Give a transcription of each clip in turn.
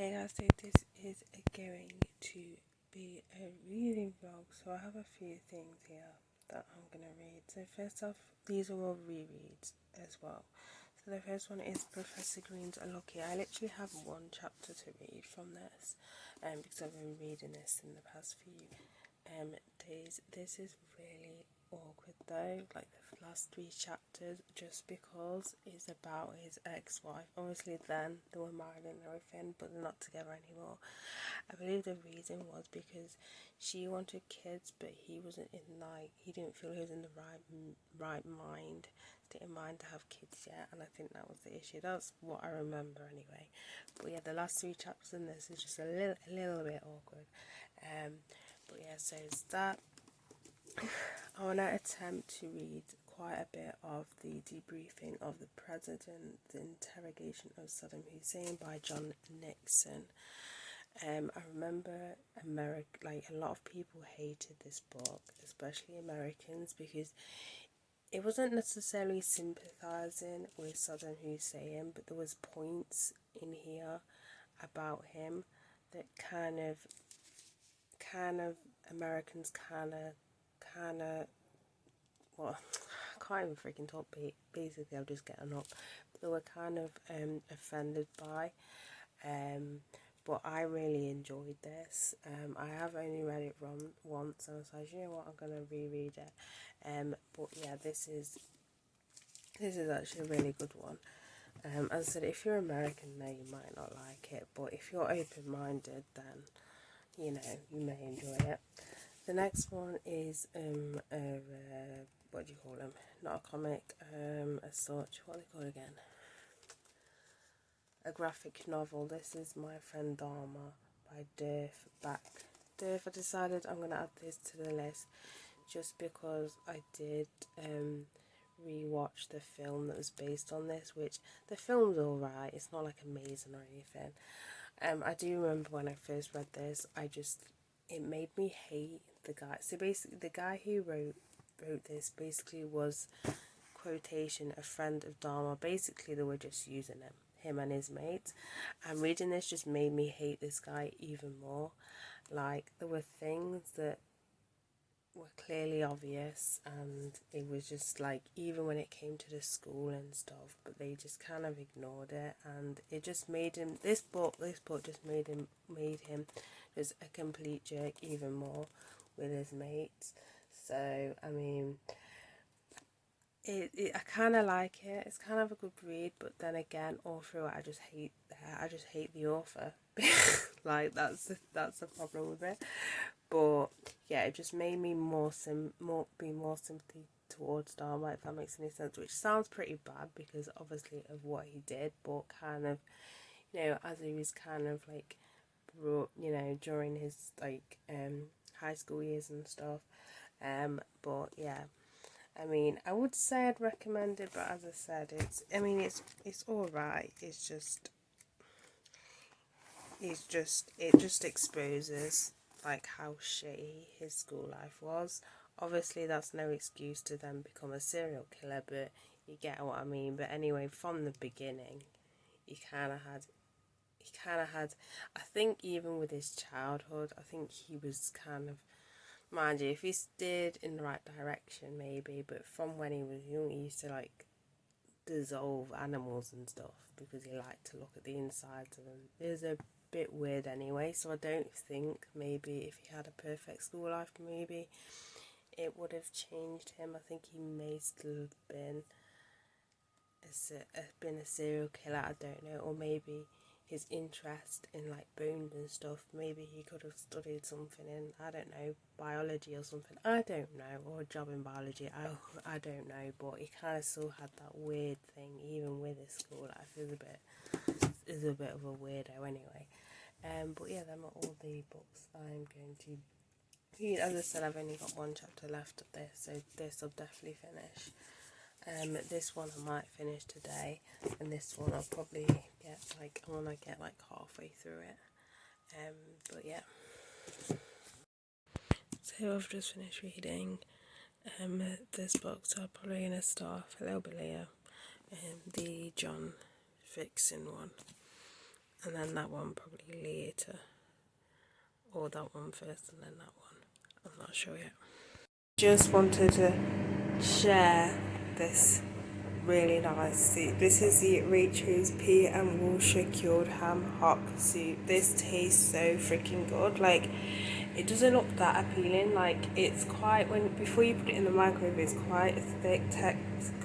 Hey guys, so this is going to be a reading vlog. So I have a few things here that I'm going to read. So first off, these are all rereads as well. So the first one is Professor Green's Unlucky. I literally have one chapter to read from this because I've been reading this in the past few days. This is really awkward though, like the last 3 chapters, just because it's about his ex-wife. Obviously then they were married and everything, but they're not together anymore. I believe the reason was because she wanted kids, but he wasn't in, like, he didn't feel he was in the right state of mind to have kids yet, and I think that was the issue. That's what I remember anyway. But yeah, the last 3 chapters in this is just a little bit awkward. But yeah, so it's that. I want to attempt to read quite a bit of the debriefing of the president's interrogation of Saddam Hussein by John Nixon. I remember like a lot of people hated this book, especially Americans, because it wasn't necessarily sympathizing with Saddam Hussein, but there was points in here about him that kind of Americans kind of well, I can't even freaking talk. Basically, I'm just getting up. But they were kind of offended by. But I really enjoyed this. I have only read it once, and I was like, you know what, I'm gonna reread it. But yeah, this is actually a really good one. As I said, if you're American, no, you might not like it, but if you're open-minded, then you know you may enjoy it. The next one is what do you call them? Not a comic, as such. What are they called again? A graphic novel. This is My Friend Dharma by Durf Back. Durf, I decided I'm going to add this to the list just because I did rewatch the film that was based on this, which the film's alright. It's not like amazing or anything. I do remember when I first read this, it made me hate the guy. So basically, the guy who wrote this basically was, quotation, a friend of Dharma. Basically, they were just using him and his mates. And reading this just made me hate this guy even more. Like, there were things that were clearly obvious, and it was just like, even when it came to the school and stuff, but they just kind of ignored it, and it just made him, this book just made him just a complete jerk even more with his mates. So I mean, I kind of like it. It's kind of a good read, but then again, all through it, I just hate the author. Like, that's the problem with it. But yeah, it just made me more sympathy towards Dharma, if that makes any sense. Which sounds pretty bad because obviously of what he did, but kind of, you know, as he was kind of like brought, you know, during his like high school years and stuff. But yeah, I mean, I would say I'd recommend it, but as I said, it's all right. It just exposes like how shitty his school life was. Obviously, that's no excuse to then become a serial killer, but you get what I mean. But anyway, from the beginning, he kind of had. I think even with his childhood, I think he was kind of, mind you, if he steered in the right direction, maybe. But from when he was young, he used to like dissolve animals and stuff because he liked to look at the insides of them. It was a bit weird anyway, so I don't think maybe if he had a perfect school life, maybe it would have changed him. I think he may still have been a serial killer, I don't know, or maybe his interest in like bones and stuff, maybe he could have studied something in, I don't know, biology or something, I don't know, or a job in biology, I don't know, but he kind of still had that weird thing even with his school life. Is a bit of a weirdo anyway. But yeah, them are all the books I'm going to read. As I said, I've only got one chapter left of this, so this will definitely finish. This one I might finish today, and this one I'll probably get like when I get like halfway through it. But yeah. So I've just finished reading this book, so I'm probably gonna start a little bit later. The John Fixin one. and then that one probably later, or that one first and then that one. I'm not sure yet. Just wanted to share this really nice soup. This is the Rachel's Pea and Wilshire cured ham hock soup. This tastes so freaking good. Like, it doesn't look that appealing. Like, it's quite, before you put it in the microwave, it's quite thick.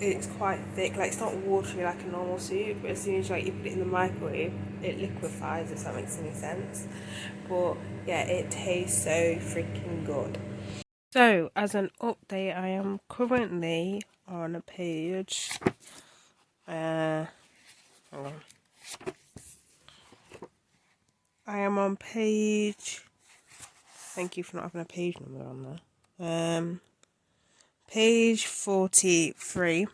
It's quite thick. Like, it's not watery like a normal soup, but as soon as you put it in the microwave, it liquefies, if that makes any sense. But yeah, it tastes so freaking good. So, as an update, I am currently on a page. Hold on. I am on page. Thank you for not having a page number on there. Page 43.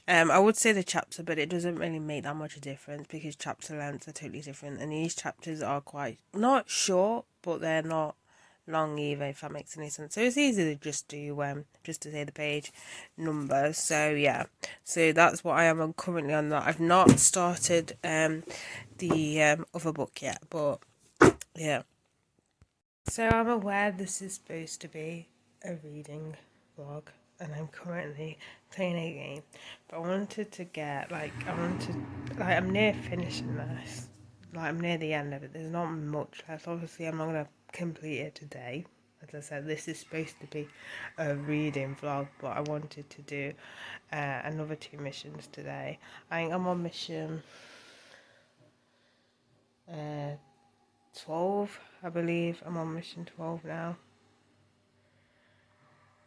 I would say the chapter, but it doesn't really make that much a difference because chapter lengths are totally different, and these chapters are quite not short, but they're not long either, if that makes any sense. So it's easy to just do just to say the page number. So yeah, so that's what I am on currently on that. I've not started the other book yet, but yeah. So I'm aware this is supposed to be a reading vlog, and I'm currently playing a game, but I wanted to get I'm near finishing this. Like, I'm near the end of it. There's not much left. Obviously, I'm not gonna complete it today. As I said, this is supposed to be a reading vlog, but I wanted to do another 2 missions today. I think I'm on mission 12, I believe. I'm on mission 12 now.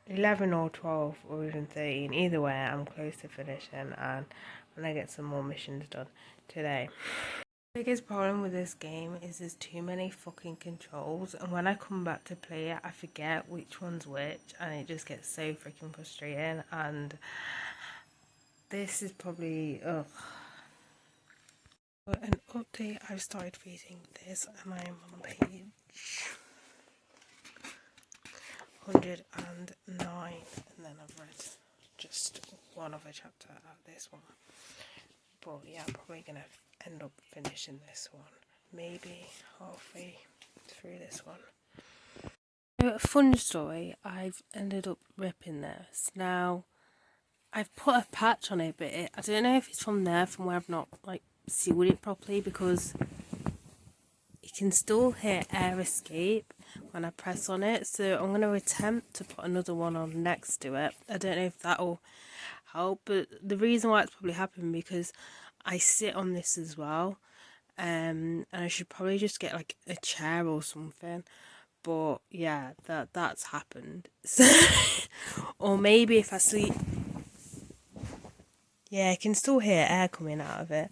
11 or 12 or even 13. Either way, I'm close to finishing, and I'm gonna get some more missions done today. The biggest problem with this game is there's too many fucking controls, and when I come back to play it, I forget which one's which, and it just gets so freaking frustrating. And this is probably an update. I've started reading this, and I am on page 109, and then I've read just one other chapter out of this one. But yeah, I'm probably gonna end up finishing this one, maybe halfway through this one. A fun story, I've ended up ripping this. Now, I've put a patch on it, but I don't know if it's from where I've not sealed it properly, because you can still hear air escape when I press on it. So I'm going to attempt to put another one on next to it. I don't know if that'll help, but the reason why it's probably happened because I sit on this as well, and I should probably just get like a chair or something. But yeah, that's happened. So, or maybe if I sleep, yeah, I can still hear air coming out of it.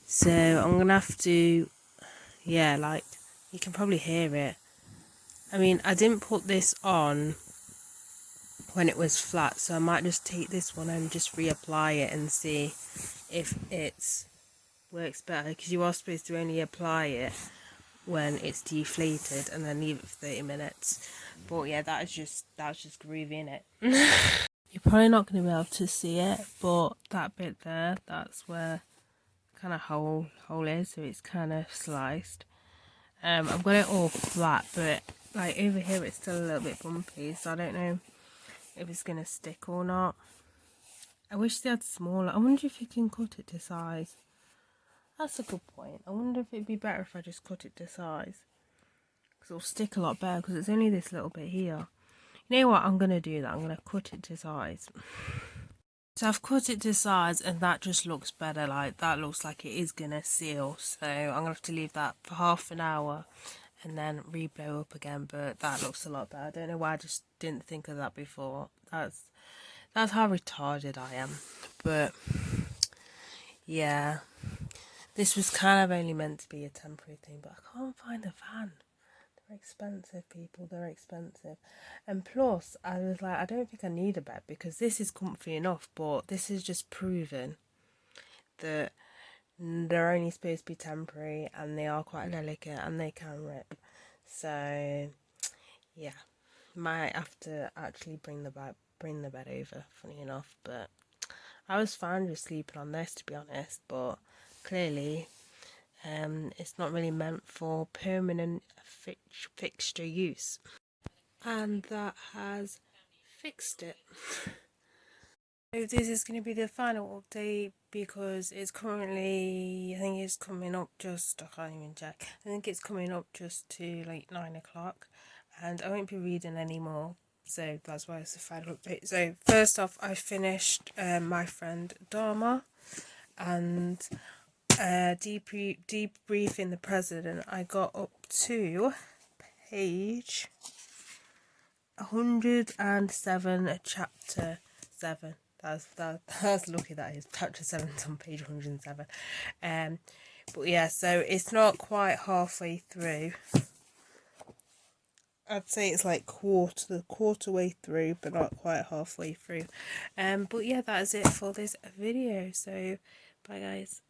So I'm gonna have to, yeah, you can probably hear it. I mean, I didn't put this on when it was flat, so I might just take this one and just reapply it and see if it works better, because you are supposed to only apply it when it's deflated and then leave it for 30 minutes. But yeah, that's just grooving it. You're probably not going to be able to see it, but that bit there, that's where kind of hole is, so it's kind of sliced. I've got it all flat, but like over here it's still a little bit bumpy, so I don't know if it's gonna stick or not. I wish they had smaller. I wonder if you can cut it to size. That's a good point. I wonder if it'd be better if I just cut it to size, because it'll stick a lot better, because it's only this little bit here. You know what, I'm gonna do that. I'm gonna cut it to size. So I've cut it to size, and that just looks better. Like, that looks like it is gonna seal, so I'm gonna have to leave that for half an hour and then re-blow up again, but that looks a lot better. I don't know why I just didn't think of that before. That's how retarded I am. But yeah, this was kind of only meant to be a temporary thing, but I can't find a fan. They're expensive, people, they're expensive. And plus, I was like, I don't think I need a bed, because this is comfy enough, but this is just proven that they're only supposed to be temporary, and they are quite delicate, and they can rip. So yeah, might have to actually bring the bed over, funny enough. But I was fine just sleeping on this, to be honest, but clearly it's not really meant for permanent fixture use, and that has fixed it. So this is going to be the final update because it's currently, I think it's coming up just, I can't even check, I think it's coming up just to like 9 o'clock, and I won't be reading anymore, so that's why it's the final update. So first off, I finished My Friend Dharma, and debriefing the president. I got up to page 107, chapter 7. That's lucky, that is. Chapter 7's on page 107. But yeah, so it's not quite halfway through. I'd say it's like quarter way through, but not quite halfway through. But yeah, that is it for this video. So bye guys.